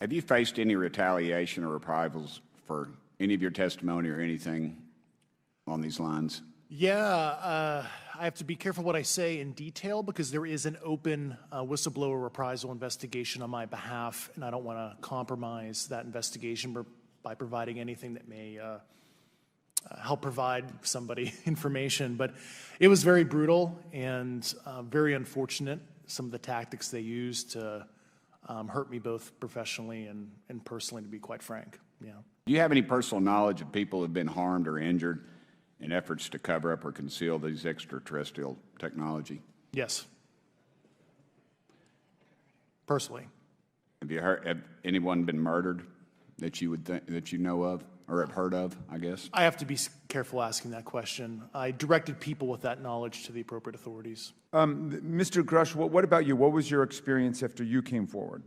Have you faced any retaliation or reprisals for any of your testimony or anything on these lines? Yeah, I have to be careful what I say in detail because there is an open whistleblower reprisal investigation on my behalf, and I don't want to compromise that investigation by providing anything that may help provide somebody information. But it was very brutal and very unfortunate, some of the tactics they used to hurt me both professionally and personally, to be quite frank. Yeah. Do you have any personal knowledge of people who have been harmed or injured in efforts to cover up or conceal these extraterrestrial technology? Yes. Personally. Have anyone been murdered that you would that you know of or have heard of, I guess? I have to be careful asking that question. I directed people with that knowledge to the appropriate authorities. Mr. Grush, what about you? What was your experience after you came forward?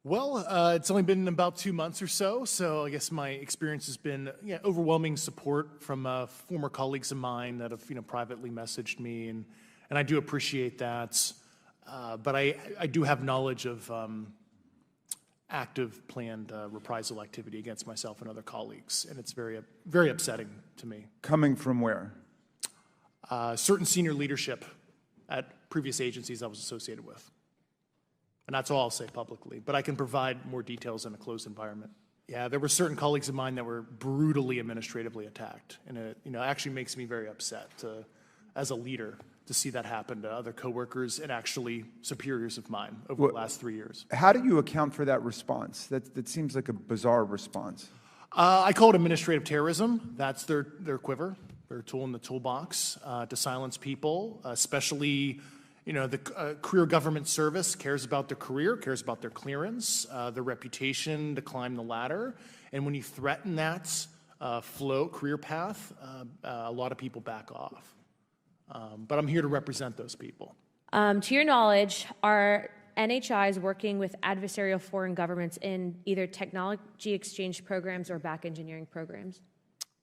Well, it's only been about 2 months or so, so I guess my experience has been overwhelming support from former colleagues of mine that have privately messaged me, and I do appreciate that. But I do have knowledge of active planned reprisal activity against myself and other colleagues, and it's very, very upsetting to me. Coming from where? Certain senior leadership at previous agencies I was associated with. And that's all I'll say publicly, but I can provide more details in a closed environment. Yeah, there were certain colleagues of mine that were brutally administratively attacked, and it actually makes me very upset as a leader to see that happen to other coworkers and actually superiors of mine over the last 3 years. How do you account for that response? That seems like a bizarre response. I call it administrative terrorism. That's their quiver, their tool in the toolbox to silence people, especially the career government service cares about their career, cares about their clearance, their reputation to climb the ladder. And when you threaten that career path, a lot of people back off. But I'm here to represent those people. To your knowledge, are NHIs working with adversarial foreign governments in either technology exchange programs or back engineering programs?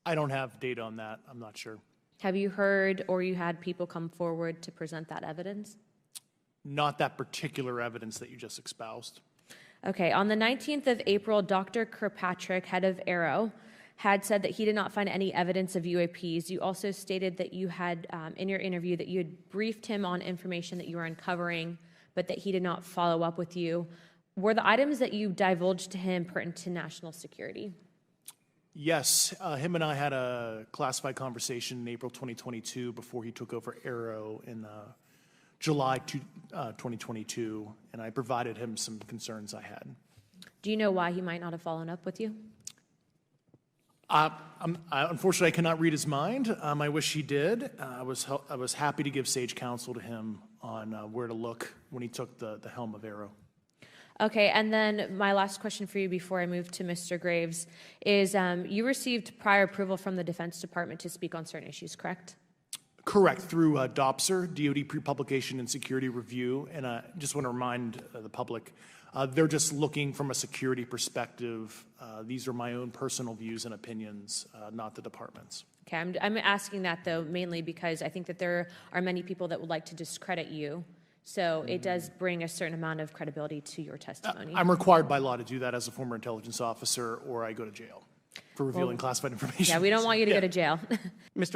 I don't have data on that. I'm not sure. Have you heard or you had people come forward to present that evidence? Not that particular evidence that you just espoused. Okay. On the 19th of April, Dr. Kirkpatrick, head of AARO, had said that he did not find any evidence of UAPs. You also stated that you had, in your interview, that you had briefed him on information that you were uncovering, but that he did not follow up with you. Were the items that you divulged to him pertinent to national security? Yes, him and I had a classified conversation in April 2022 before he took over AARO in July 2022, and I provided him some concerns I had. Do you know why he might not have followed up with you? Unfortunately, I cannot read his mind. I wish he did. I was happy to give sage counsel to him on where to look when he took the helm of AARO. Okay, and then my last question for you before I move to Mr. Graves is you received prior approval from the Defense Department to speak on certain issues, correct? Correct, through DOPSR, DoD Pre-Publication and Security Review, and I just want to remind the public, they're just looking from a security perspective. These are my own personal views and opinions, not the department's. Okay, I'm asking that, though, mainly because I think that there are many people that would like to discredit you. So it does bring a certain amount of credibility to your testimony. I'm required by law to do that as a former intelligence officer, or I go to jail for revealing classified information. Yeah, we don't want you to go to jail. Mr.